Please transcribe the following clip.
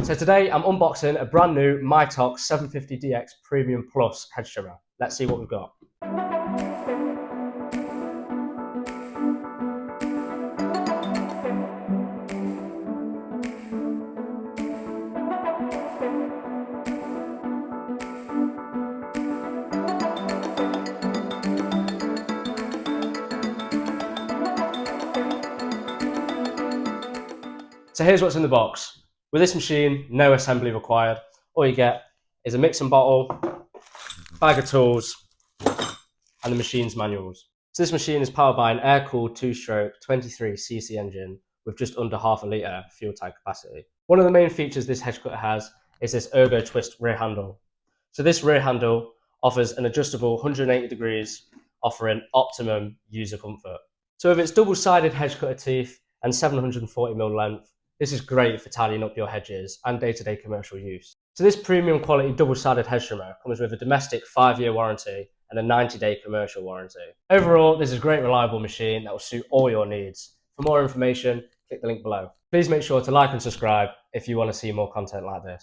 So today I'm unboxing a brand new Mitox 750DX Premium Plus hedge trimmer. Let's see what we've got. So here's what's in the box. With this machine, no assembly required. All you get is a mixing bottle, bag of tools, and the machine's manuals. So this machine is powered by an air-cooled 2-stroke 23cc engine with just under half a litre fuel tank capacity. One of the main features this hedge cutter has is this ergo twist rear handle. So this rear handle offers an adjustable 180 degrees, offering optimum user comfort. So with its double-sided hedge cutter teeth and 740mm length, this is great for tidying up your hedges and day-to-day commercial use. So this premium quality double-sided hedge trimmer comes with a domestic 5-year warranty and a 90-day commercial warranty. Overall, this is a great reliable machine that will suit all your needs. For more information, click the link below. Please make sure to like and subscribe if you want to see more content like this.